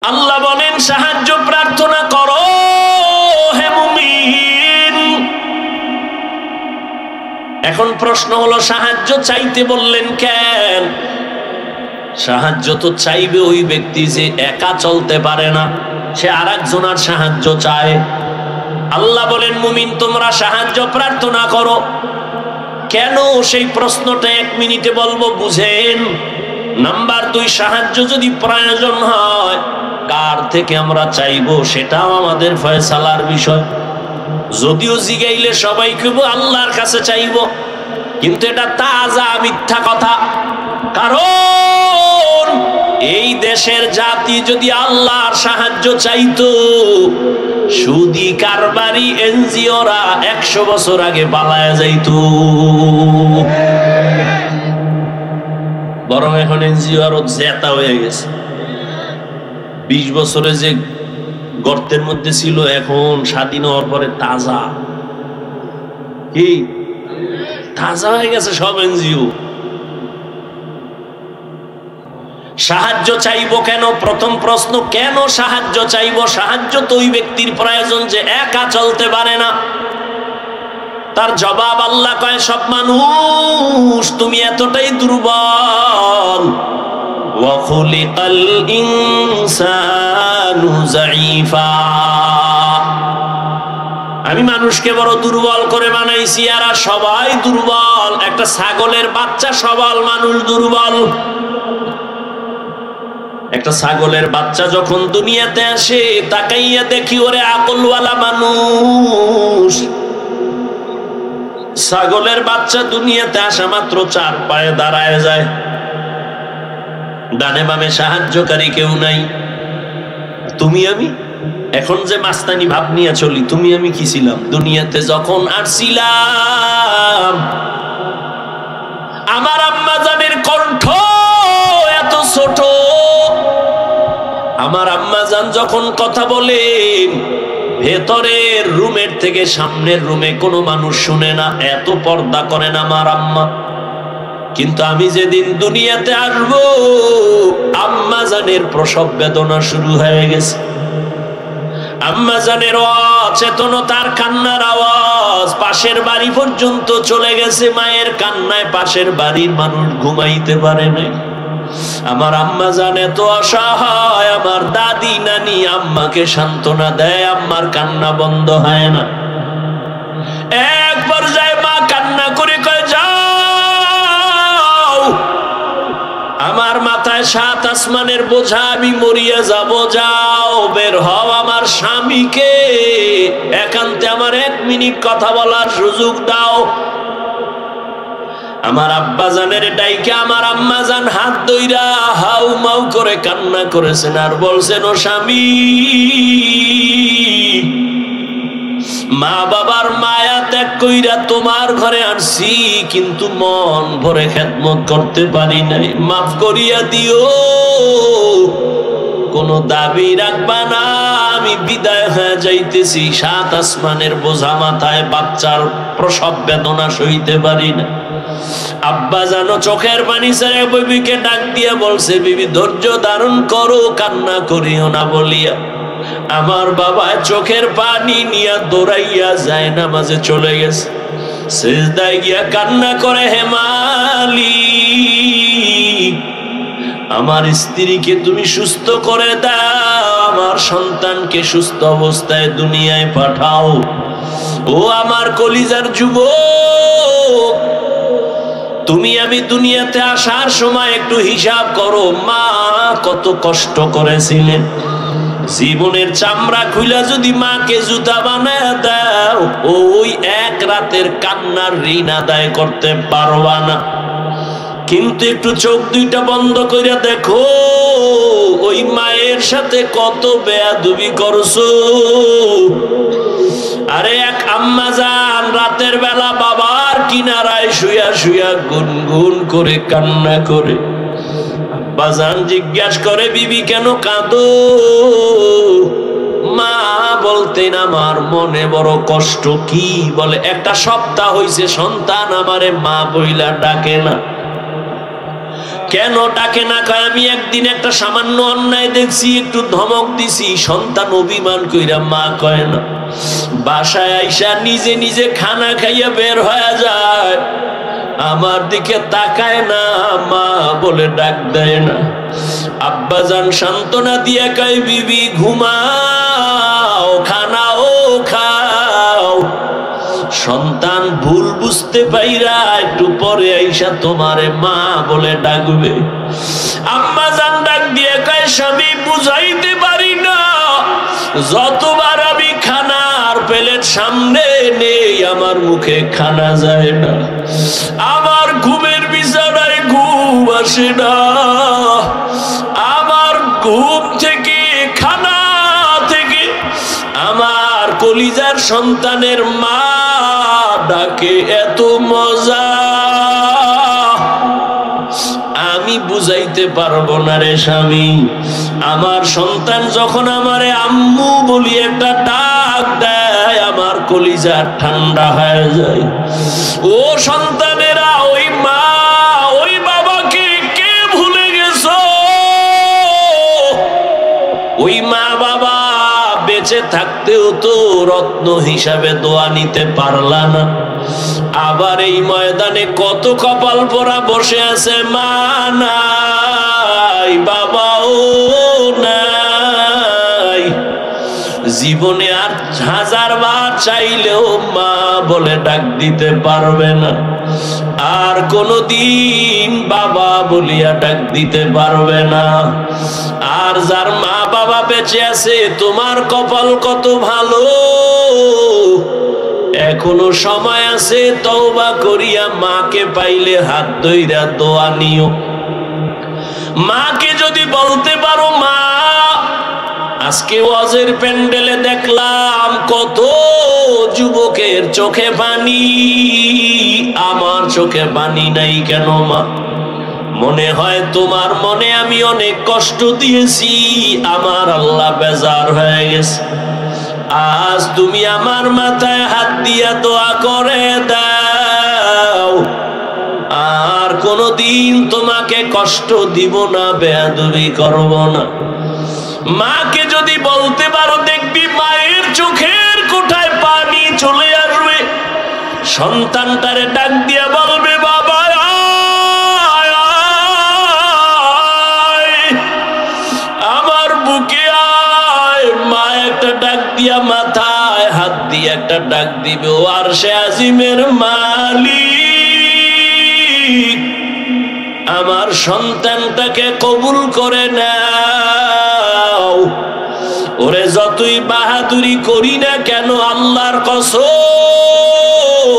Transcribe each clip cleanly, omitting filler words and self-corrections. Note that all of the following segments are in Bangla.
আল্লাহ বলেন সাহায্য প্রার্থনা করো হে মুমিন। এখন প্রশ্ন হলো সাহায্য চাইতে বললেন কেন? সাহায্য তো চাইবে ওই ব্যক্তি যে একা চলতে পারে না, সে আরেকজনের সাহায্য চায়। আল্লাহ বলেন মুমিন তোমরা সাহায্য প্রার্থনা করো কেন? সেই প্রশ্নটা 1 মিনিটে বলবো, বুঝেন। নাম্বার 2, সাহায্য যদি প্রয়োজন হয় কার থেকে আমরা চাইবো সেটাও আমাদের ফয়সালার বিষয়। যদিও জিগাইলে সবাই কইব আল্লাহর কাছে চাইবো, কিন্তু এটা তাজা মিথ্যা কথা। কারণ এই দেশের জাতি যদি আল্লাহর সাহায্য চাইতো, সুদি কারবারি এনজিওরা 100 বছর আগে পালায়া যাইতো। বরং এখন এনজিও আরো জেতা হয়ে গেছে। 20 বছরে যে গর্তের মধ্যে ছিল, এখন স্বাধীন হওয়ার পরে তাজা কি তাজা হয়ে গেছে সব এনজিও। সাহায্য চাইবো কেন? প্রথম প্রশ্ন, কেন সাহায্য চাইবো? সাহায্য তো ওই ব্যক্তির প্রয়োজন যে একা চলতে পারে না। তার জবাব আল্লাহ কয়, সব মানুষ তুমি এতটাই দুর্বল। ওয়া খুলিকাল ইনসানু যায়ীফা, আমি মানুষকে বড় দুর্বল করে বানাইছি, আর সবাই দুর্বল। একটা ছাগলের বাচ্চা সবল, মানুষ দুর্বল। একটা ছাগলের বাচ্চা যখন দুনিয়াতে আসে, তাকাইয়া দেখি ওরে আকলওয়ালা মানুষ। ছাগলের বাচ্চা দুনিয়াতে আসা মাত্র 4 পায়ে দাঁড়ায় যায়, ডানে বামে সাহায্যকারী কেউ নাই। তুমি আমি এখন যে মাস্তানি ভাব নিয়ে চলি, তুমি আমি কি ছিলাম দুনিয়াতে যখন আসছিলাম? আমার আম্মা জানের কণ্ঠ এত ছোট, আমার আম্মা জান যখন কথা বলেন ভেতরের রুমের থেকে সামনের রুমে কোনো মানুষ শুনে না, এত পর্দা করেন আমার আম্মা। কিন্তু আমি যেদিন দুনিয়াতে আসবো, আম্মা জানের প্রসব বেদনা শুরু হয়ে গেছে। আম্মা জানের অচেতনতার কান্নার আওয়াজ পাশের বাড়ি পর্যন্ত চলে গেছে। মায়ের কান্নায় পাশের বাড়ির মানুষ ঘুমাইতে পারে নাই। আমার আম্মা জান এত অসহায়, আমার দাদি নানি আম্মাকে সান্ত্বনা দেয়, আম্মার কান্না বন্ধ হয় না। এক পর্যায়ে মা কান্না করে কয়, যাও, আমার মাথায় 7 আসমানের বোঝা, আমি মরিয়া যাব, যাও বের হও, আমার স্বামীকে একান্তে আমার 1 মিনিট কথা বলার সুযোগ দাও। আমার আব্বা জানের ডাইকে আমার আম্মা জান হাত ধইরা হাউ মাউ করে কান্না করেছেন, আর বলছেন, ও স্বামী, মা বাবার মায়া ত্যাগ কইরা তোমার ঘরে আসছি, কিন্তু মন ভরে খেদমত করতে পারি নাই, মাফ করিয়া দিও, কোনো দাবি রাখবা না, আমি বিদায় হয়ে যাইতেছি। 7 আসমানের বোঝা মাথায়, বাচ্চার প্রসব বেদনা সইতে পারি না। আব্বা জানো চোখের পানি ছেড়ে বিবিকে ডাক দিয়ে বলছে, বিবি ধৈর্য ধারণ করো, কান্না করিও না বলিয়া আমার বাবা চোখের পানি নিয়ে দৌড়াইয়া যায় নামাজে চলে গেছে। সিজদায় গিয়া কান্না করে, হে মালিক, আমার স্ত্রীকে তুমি সুস্থ করে দাও, আমার সন্তানকে সুস্থ অবস্থায় দুনিয়ায় পাঠাও। ও আমার কলিজার যুবক, তুমি আমি দুনিয়াতে আসার সময় একটু হিসাব করো, মা কত কষ্ট করেছিলেন। জীবনের চামড়া খুইলা যদি মাকে জুতা বানায় দাও, ওই 1 রাতের কান্নার ঋণ আদায় করতে পারবা না। কিন্তু একটু চোখ 2টা বন্ধ করে দেখো, ওই মায়ের সাথে কত বেয়াদবি করছো। আরে এক আম্মা জান রাতের বেলা বাবার কিনারায় শুয়া শুয়া গুনগুন করে কান্না করে। আব্বা জান জিজ্ঞাস করে, বিবি কেন কাঁদো? মা বলতেন, আমার মনে বড় কষ্ট। কি বলে? 1 সপ্তাহ হইছে সন্তান আমারে মা বইলা ডাকে না। কেন ডাকে না? কয় আমি একদিন একটা সামান্য অন্যায় দেখছি, একটু ধমক দিছি, সন্তান অভিমান কইরা মা কয় না। বাসায় আইসা নিজে নিজে খানা খাইয়া বের হয়ে যায়, আমার দিকে তাকায় না, মা বলে ডাক দেয় না। আব্বাজান সান্ত্বনা দিয়া কয় বিবি ঘুমাও, খানাও খাও। সন্তান ভুল বুঝতে পাইরা একটু পরে আইসা তোমারে মা বলে ডাকবে। আম্মাজান ডাক দিয়ে কয় স্বামী বুঝাইতে পারি না, যতবার আমি খানার প্লেট সামনে নেই আমার মুখে খানা যায় না, আমার ঘুমের বিছানায় ঘুম আসে না, আমার ঘুম থেকে খানা থেকে আমার কলিজার সন্তানের মা ডাকে এত মজা আমি বুঝাইতে পারবো না রে স্বামী। আমার সন্তান যখন আমারে আম্মু বলি একটা ডাক দেয়, আমার কলিজা ঠান্ডা হয়ে যায়। ও সন্তানেরা, ওই মা ওই বাবাকে কে ভুলে গেছো? ওই মা বাবা বেঁচে থাকতেও তো রত্ন হিসাবে দোয়া নিতে পারলা না, আবার এই ময়দানে কত কপাল পোড়া বসে আছে, মা নাই, বাবাও নাই। জীবনে আর 1000 বার চাইলেও মা বলে ডাক দিতে পারবে না, আর কোনদিন বাবা বলিয়া ডাক দিতে পারবে না। আর যার মা বাবা বেঁচে আছে, তোমার কপাল কত ভালো, এখনো সময় আছে, তওবা করিয়া মাকে পাইলে হাত ধইরা দোয়া নিও। মাকে যদি বলতে পারো মা, আজকে ওয়াজের প্যান্ডেলে দেখলাম কত যুবকের চোখে পানি, আমার চোখে পানি নাই কেন মা? মনে হয় তোমার মনে আমি অনেক কষ্ট দিয়েছি, আমার আল্লাহ বেজার হয়ে গেছে। আজ তুমি আমার মাথায় হাত দিয়া দোয়া করে দাও, আর কোনদিন তোমাকে কষ্ট দিব না, বেয়াদবি করব না। মাকে যদি বলতে পারো, দেখবি মায়ের চোখের কোঠায় পানি চলে আসবে। সন্তানটারে ডাক দিয়া বলবে বাবা আমার বুকে আয়, মা একটা ডাক দিয়া মাথায় হাত দিয়ে একটা ডাক দিবে, ও আরশে আজিমের মালিক আমার সন্তানটাকে কবুল করে নাও। ওরে যতই বাহাদুরি করি না কেন, আল্লাহর কসম,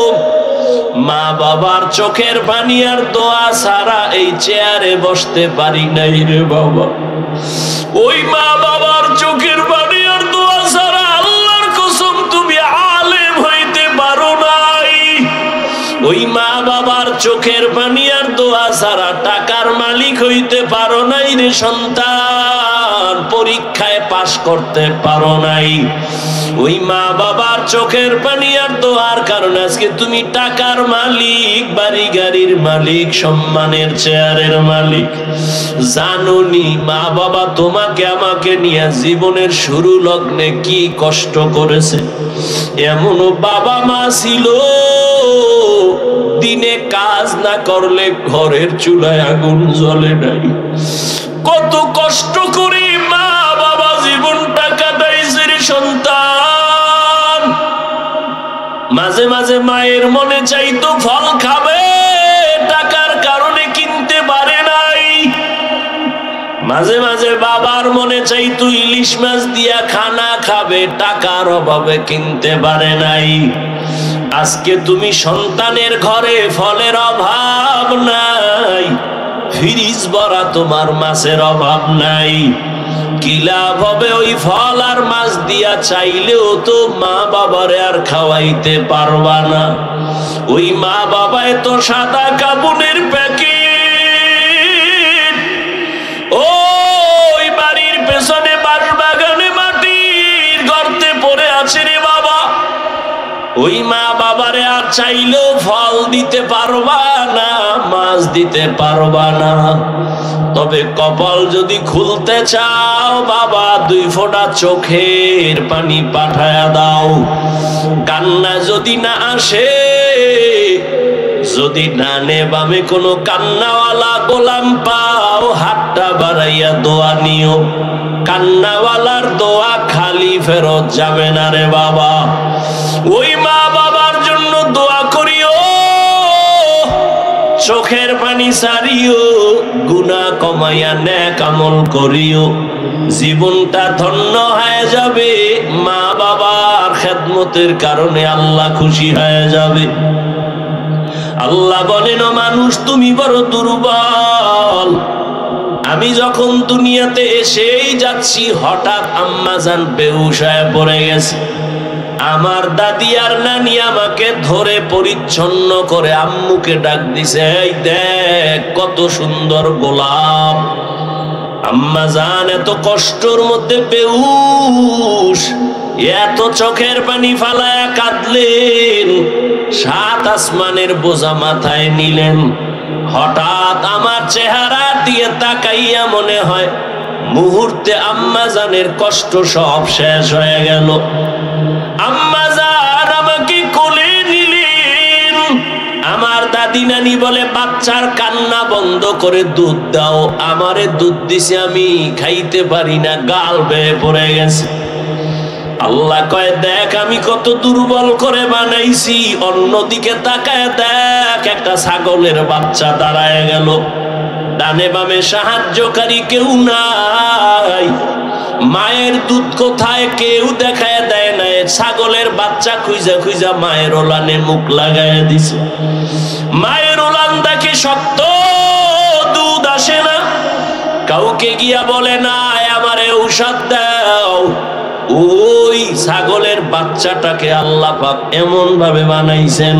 মা বাবার চোখের পানি আর দোয়া ছাড়া এই চেয়ারে বসতে পারি নাই রে বাবা। ওই মা বাবার চোখের পানি আর দোয়া ছাড়া আল্লাহর কসম তুমি আলেম হইতে পারো নাই। ওই মা বাবার চোখের পানি আর দোয়া ছাড়া টাকার মালিক হইতে পারো নাই রে সন্তান, পরীক্ষায় পাশ করতে পারো নাই। ওই মা বাবার চোখের পানি আর দোয়ার কারণে আজকে তুমি টাকার মালিক, বাড়ি গাড়ির মালিক, সম্মানের চেয়ারের মালিক। জানোনি মা বাবা তোমাকে আমাকে নিয়ে জীবনের শুরু লগ্নে কি কষ্ট করেছে? এমনও বাবা মা ছিল দিনে কাজ না করলে ঘরের চুলায় আগুন জ্বলে নাই। কত কষ্ট করে মা বাবা জীবনটা কাটাইছে রে সন্তান। মাঝে মাঝে মায়ের মনে চাইতো ফল খাবে, টাকার কারণে কিনতে পারে নাই। মাঝে মাঝে বাবার মনে চাইতো ইলিশ মাছ দিয়া খানা খাবে, টাকার অভাবে কিনতে পারে নাই। আজকে তুমি সন্তানের ঘরে ফলের অভাব নাই, ফ্রিজ ভরা তোমার মাছের অভাব নাই। কি লাভ হবে ওই ফল আর মাছ দিয়া? চাইলেও তো মা বাবারে আর খাওয়াইতে পারবা না। ওই মা বাবায় তো সাদা কাপুনের প্যাকেট, ওই বাড়ির পেছনে বাঁশ বাগানে মাটির গর্তে পড়ে আছে রে বাবা। ওই মা বাবারে আর চাইলেও ফল দিতে পারবা না, মাছ দিতে পারবা না। তবে কপাল যদি খুলতে চাও বাবা, 2 ফোঁটা চোখের পানি পাঠায়া দাও। কান্না যদি না আসে, যদি ডানে বামে কোনো কান্নাওয়ালা গোলাম পাও, হাতটা বাড়াইয়া দোয়া নিও। কান্নাওয়ালার দোয়া খালি ফেরত যাবে না রে বাবা। ওই মা বাবার জন্য দোয়া করিও, চোখের পানি সারিও, গুনাহ কমাইয়া নেক আমল করিও। জীবনটা ধন্য হয়ে যাবে, মা বাবার খেদমতের কারণে আল্লাহ খুশি হয়ে যাবে। আল্লাহ বলেন, মানুষ তুমি বড় দুর্বল। আমি যখন দুনিয়াতে এসেই যাচ্ছি, হঠাৎ আম্মাজান বেহুশ হয়ে পড়ে গেছে। আমার দাদি আর নানি আমাকে ধরে পরিচ্ছন্ন করে আম্মুকে ডাক দিছে, এই দেখ কত সুন্দর গোলাপ। আম্মাজান এত কষ্টর মধ্যে বেহুশ, এত চোখের পানি ফালায়া কাঁদলেন, 7 আসমানের বোঝা মাথায় নিলেন। হঠাৎ আমার চেহারা দিয়ে তাকাইয়া মনে হয় মুহূর্তে আম্মাজানের কষ্ট সব শেষ হয়ে গেল। আম্মাজান আমাকে কোলে নিলেন। আমার দাদি নানি বলে, বাচ্চার কান্না বন্ধ করে দুধ দাও। আমারে দুধ দিছে, আমি খাইতে পারি না, গাল বেয়ে পড়ে গেছে। আল্লাহ কয়, দেখ আমি কত দুর্বল করে বানাইছি। অন্যদিকে তাকায় দেখ, একটা ছাগলের বাচ্চা দাঁড়ায় গেল। ডানে বামে সাহায্যকারী কেউ নাই। মায়ের দুধ কোথায় কেউ দেখায় দেয় না। ছাগলের বাচ্চা খুঁজা খুঁজা মায়ের ওলানে মুখ লাগায় দিছে। মায়ের ওলান দেখে শক্ত, দুধ আসে না। কাউকে গিয়া বলে না আমারে ঔষধ দাও। ওই ছাগলের বাচ্চাটাকে আল্লাহ পাক এমন ভাবে বানাইছেন,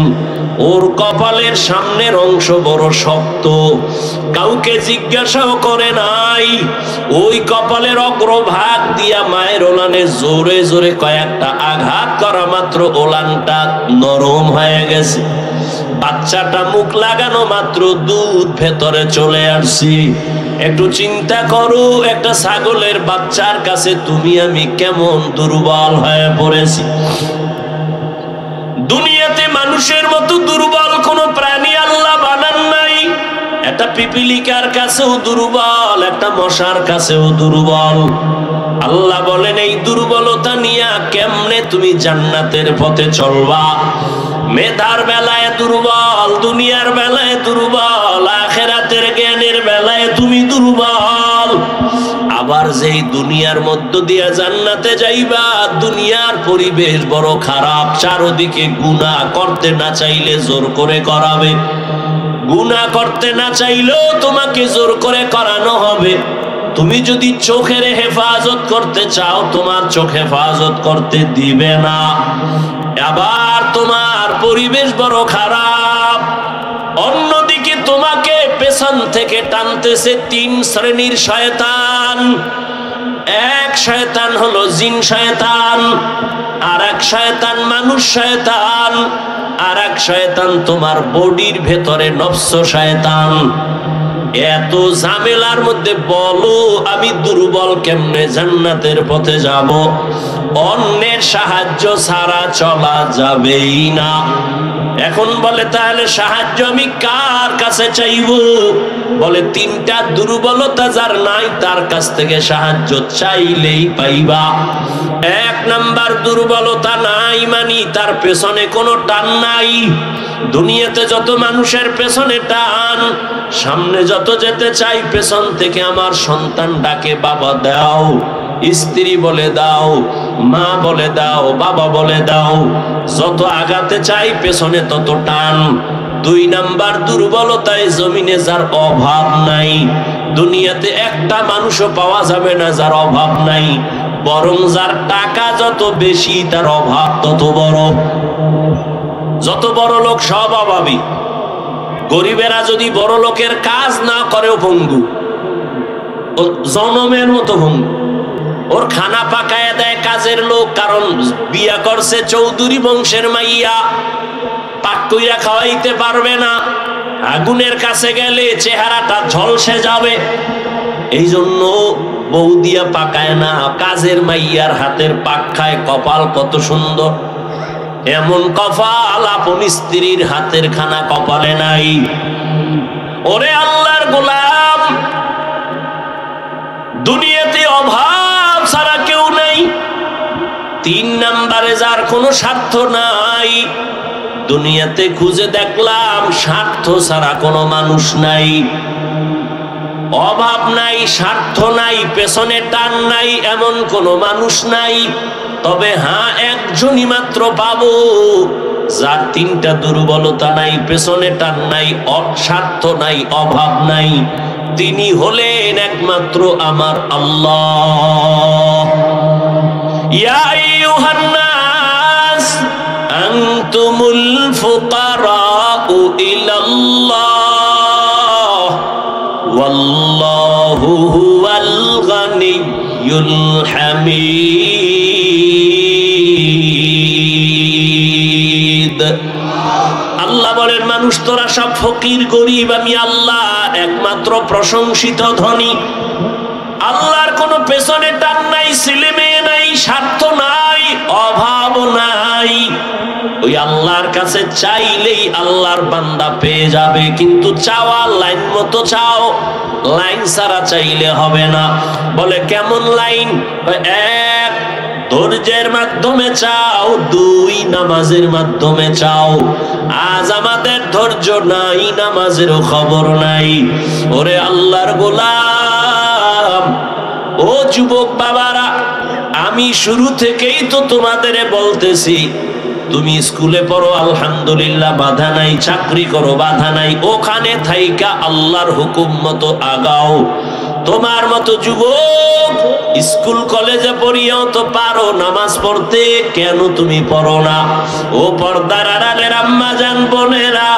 ওর কপালের সামনের অংশ বড় শক্ত। কাউকে জিজ্ঞাসাও করে নাই। ওই কপালের অগ্রভাগ দিয়া মায়ের ওলানে জোরে জোরে কয়েকটা আঘাত করা মাত্র ওলানটা নরম হয়ে গেছে। বাচ্চাটা মুখ লাগানো মাত্র দুধ ভেতরে চলে আসছি। একটু চিন্তা করো, একটা ছাগলের বাচ্চার কাছে তুমি আমি কেমন দুর্বল হয়ে পড়েছি। দুনিয়াতে মানুষের মতো দুর্বল কোন প্রাণী আল্লাহ বানান নাই। একটা পিপিলিকার কাছেও দুর্বল, একটা মশার কাছেও দুর্বল। আল্লাহ বলেন, এই দুর্বলতা নিয়ে কেমনে তুমি জান্নাতের পথে চলবা? মেধার বেলায় দুর্বল, দুনিয়ার বেলায় দুর্বল, আখিরাতের জ্ঞানের বেলায় তুমি দুর্বল। আবার যেই দুনিয়ার মধ্য দিয়া জান্নাতে যাইবা, দুনিয়ার পরিবেশ বড় খারাপ, চারদিকে গুনাহ, করতে না চাইলে জোর করে করাবে। গুনাহ করতে না চাইলেও তোমাকে জোর করে করানো হবে। তুমি যদি চোখের হেফাজত করতে চাও, তোমার চোখ হেফাজত করতে দিবে না। আবার তোমার পরিবেশ বড় খারাপ। অন্যদিকে তোমাকে পেছন থেকে টানতেছে 3 শ্রেণীর শয়তান। এক শয়তান হলো জিন শয়তান, আর এক শয়তান মানুষ শয়তান, আর এক শয়তান তোমার বডির ভেতরে নফস শয়তান। এত ঝামেলার মধ্যে বলো আমি দুর্বল কেমনে জান্নাতের পথে যাব? অন্যের সাহায্য ছাড়া চলা যাবেই না। এখন বলে তাহলে সাহায্য আমি কার কাছে চাইব? বলে 3টা দুর্বলতা যার নাই তার কাছ থেকে সাহায্য চাইলেই পাইবা। 1 নাম্বার দুর্বলতা নাই মানি তার পেছনে কোনো টান নাই। দুনিয়াতে যত মানুষের পেছনে টান, সামনে যত যেতে চাই পেছন থেকে আমার সন্তান ডাকে বাবা দাও, স্ত্রী বলে দাও, মা বলে দাও, বাবা বলে দাও। যত আগাতে চাই পেছনে তত টান। 2 নাম্বার দুর্বলতায় জমিনে যার অভাব নাই। দুনিয়াতে একটা মানুষও পাওয়া যাবে না যার অভাব নাই, বরং যার টাকা যত বেশি তার অভাব তত বড়। যত বড় লোক সব অভাবী। গরিবেরা যদি বড় লোকের কাজ না করেও ভঙ্গু, জনমের মতো ভঙ্গু। ওর খানা পাকায় দেয় কাজের লোক, কারণ বিয়া করছে চৌধুরী বংশের মাইয়া, পাক কইরা খাওয়াইতে পারবে না, আগুনের কাছে গেলে চেহারাটা ঝলসে যাবে, এই জন্য বউ দিয়া পাকায় না, কাজের মাইয়ার হাতের পাক খায়। কপাল কত সুন্দর, এমন কপাল আপন স্ত্রীর হাতের খানা কপালে নাই। ওরে আল্লাহর গোলাম, দুনিয়াতে অভাব ছাড়া কেউ নাই। 3 নম্বরে যার কোনো স্বার্থ নাই, দুনিয়াতে খুঁজে দেখলাম স্বার্থ ছাড়া কোনো মানুষ নাই। অভাব নাই, স্বার্থ নাই, পেছনে টান নাই, এমন কোনো মানুষ নাই। তবে হ্যাঁ, একজনই মাত্র পাবো যার 3টা দুর্বলতা নাই, পেছনে টান নাই, স্বার্থ নাই, অভাব নাই। তিনি হলেন একমাত্র আমার আল্লাহ। ইয়া আইয়ুহান নাস আনতুমুল ফুকারাউ ইলাল্লাহ ওয়াল্লাহু হুয়াল গানিয়্যুল হামিদ। আল্লাহ বলেন, মানুষ তোরা সব ফকির গরিব, আমি আল্লাহ একমাত্র প্রশংসিত ধনী। আল্লাহর কোনো পেছনে টান নাই, ছেলে মেয়ে নাই, স্বার্থ নাই, অভাব নাই। ওই আল্লাহর কাছে চাইলেই আল্লাহর বান্দা পেয়ে যাবে, কিন্তু চাওয়া লাইন মতো চাও, লাইন ছাড়া চাইলে হবে না। বলে কেমন লাইন? 1 ধৈর্যের মাধ্যমে চাও, 2 নামাজের মাধ্যমে চাও। আজ আমাদের ধৈর্য নাই, নামাজেরও খবর নাই। ওরে আল্লাহর গোলাম, ও যুবক বাবারা, আমি শুরু থেকেই তো তোমাদের বলতেছি, তুমি স্কুলে পড়ো আলহামদুলিল্লাহ, বাধা নাই, চাকরি করো বাধা নাই, ওখানে থাইকা আল্লাহর হুকুম মতো আগাও। তোমার মতো যুবক স্কুল কলেজে পড়িয়াও তো পারো নামাজ পড়তে, কেন তুমি পড়ো না? ও পর্দার আড়ালের আম্মা জান বোনেরা,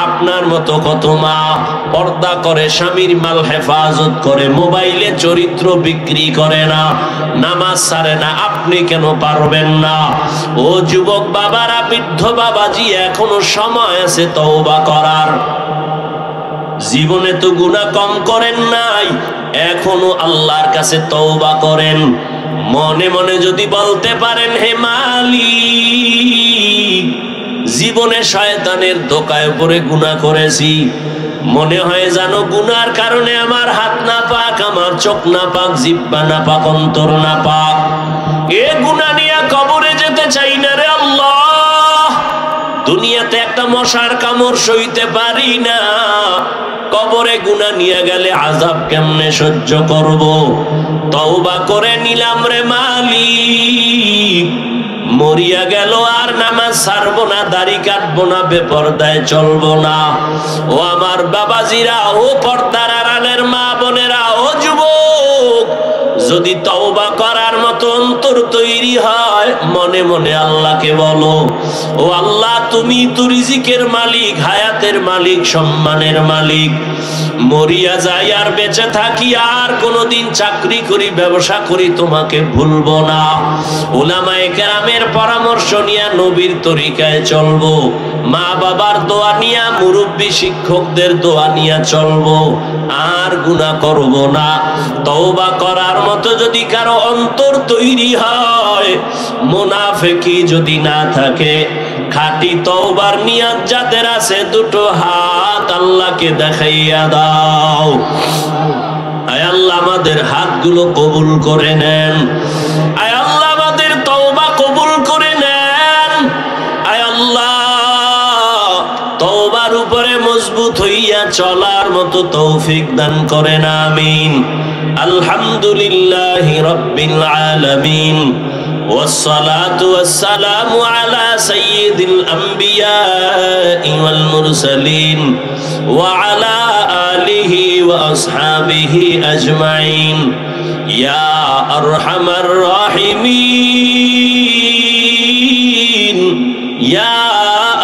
আপনার মতো কত মা পর্দা করে, স্বামীর মাল হেফাজত করে, মোবাইলে চরিত্র বিক্রি করে না, নামাজ ছাড়ে না, আপনি কেন পারবেন না? ও যুবক বাবারা, বৃদ্ধ বাবাজি, এখনো সময় আছে তওবা করার। জীবনে তো গুনাহ কম করেন নাই, এখনো আল্লাহর কাছে তওবা করেন। মনে মনে যদি বলতে পারেন, হে মালিক, জীবনে শয়তানের ধোঁকায় পড়ে গুনাহ করেছি, মনে হয় জানো গুনার কারণে আমার হাত না পাক, আমার চোখ না পাক, জিহ্বা না পাক, অন্তর না পাক, এ গুনাহ নিয়ে কবরে যেতে চাই না রে আল্লাহ। দুনিয়াতে একটা মশার কামড় সইতে পারি না, কবরে গুনাহ নিয়ে গেলে আযাব কেমনে সহ্য করব? তওবা করে নিলাম রে মালিক, মরিয়া গেল আর নামাজ ছাড়বো না, দাড়ি কাটবো না, বেপরদায় চলবো না। ও আমার বাবাজিরা, ও পর্দার আড়ালের মা বোনেরা, ও যুবক, যদি তওবা করার মতো অন্তর তৈরি হয়, মনে মনে আল্লাহকে বলো, ও আল্লাহ, তুমি তো রিজিকের মালিক, হায়াতের মালিক, সম্মানের মালিক। মরিয়া যাই আর বেঁচে থাকি আর কোনোদিন চাকরি করি, ব্যবসা করি, তোমাকে ভুলবো না। উলামায়ে কেরামের পরামর্শ নিয়ে নবীর তরিকায় চলবো, মা বাবার দোয়া নিয়া, মুরব্বী শিক্ষকদের দোয়া নিয়া চলবো, আর গুনাহ করব না। তওবা করার মতো যদি কারো অন্তর তৈরি হয়, মুনাফিকি যদি না থাকে, খাঁটি তওবার নিয়ত যাদের আছে, 2 হাত আল্লাহকে দেখাইয়া দাও। আয় আল্লাহ, আমাদের হাতগুলো কবুল করে নেন। আয় আল্লাহ, আমাদের তওবা কবুল করে নেন। আয় আল্লাহ, তওবার উপরে মজবুত হইয়া চলার মতো তৌফিক দান করেন, আমিন। আলহামদুলিল্লাহি রাব্বিল আলামিন, والصلاة والسلام على سيد الأنبياء والمرسلين وعلى آله وأصحابه أجمعين يا أرحم الراحمين يا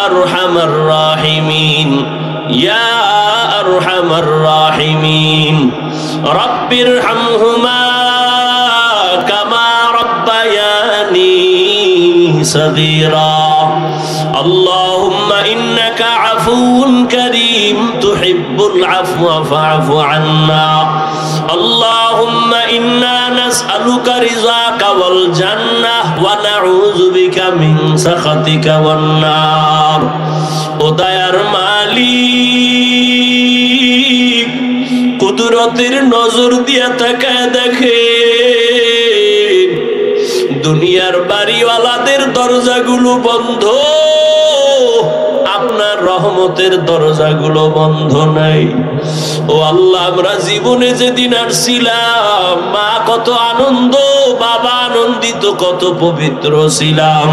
أرحم الراحمين يا أرحم الراحمين رب ارحمهما كما ربياني صغيرا اللهم إنك عفو كريم تحب العفو فاعف عنا اللهم إنا نسألك رضاك والجنة ونعوذ بك من سخطك والنار ও দয়ার মালিক কুদরতের নজর দিয়া তাকায় দেখে দুনিয়ার বাড়িওয়ালাদের দরজাগুলো বন্ধ আপনার রহমতের দরজাগুলো বন্ধ নাই ও আল্লাহ আমরা জীবনে যেদিন আসছিলাম মা কত আনন্দ বাবা আনন্দিত কত পবিত্র ছিলাম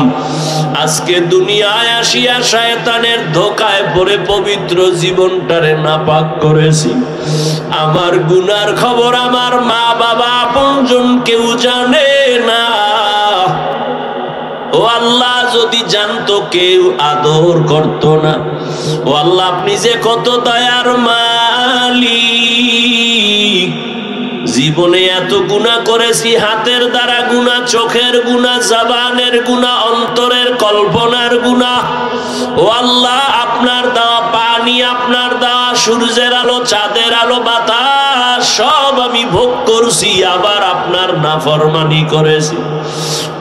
আজকে দুনিয়ায় আসিয়া শয়তানের ধোকায় পড়ে পবিত্র জীবনটারে নাপাক করেছি আমার গুনার খবর আমার মা বাবা আপনজন কেউ জানে না ও আল্লাহ যদি জানতো কেউ আদর করতো না ও আল্লাহ আপনি যে কত দয়ার মালিক জীবনে এত গুনাহ করেছি হাতের দ্বারা গুনাহ চোখের গুনাহ জবানের গুনাহ অন্তরের কল্পনার গুনাহ ও আল্লাহ আপনার দেওয়া পানি আপনার দেওয়া সূর্যের আলো চাঁদের আলো বাতাস সব আমি ভোগ করছি আবার আপনার নাফরমানি করেছি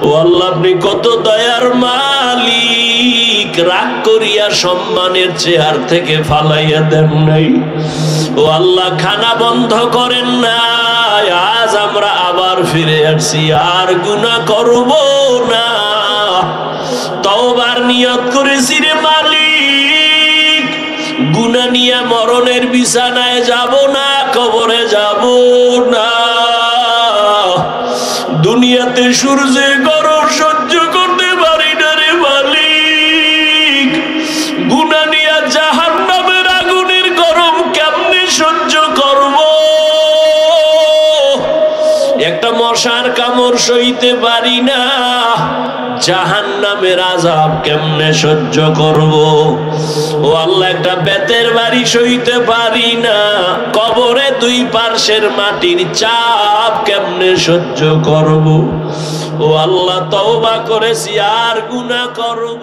ও আল্লাহ আপনি কত দয়ার মালিক রাগ করিয়া সম্মানের চেয়ার থেকে ফালাইয়া দেন নাই ও আল্লাহ খানা বন্ধ করেন না আজ আমরা আবার ফিরে আসছি আর গুনাহ করব না তওবার নিয়ত করেছি রে মালিক গুনাহ নিয়ে মরণের বিছানায় যাব না কবরে যাব না দুনিয়াতে সূর্যের গরম সহ্য করতে পারি না রে মালিক গুনাহ নিয়ে জাহান্নামের আগুনের গরম কেমনে সহ্য করব একটা মশার কামড় সইতে পারি না জাহান্নামের আযাব কেমনে সহ্য করব ও আল্লাহ একটা বেতের বাড়ি সইতে পারি না কবরে দুই পার্শ্বের মাটির চাপ কেমনে সহ্য করব ও আল্লাহ তওবা করেছি আর গুনাহ করব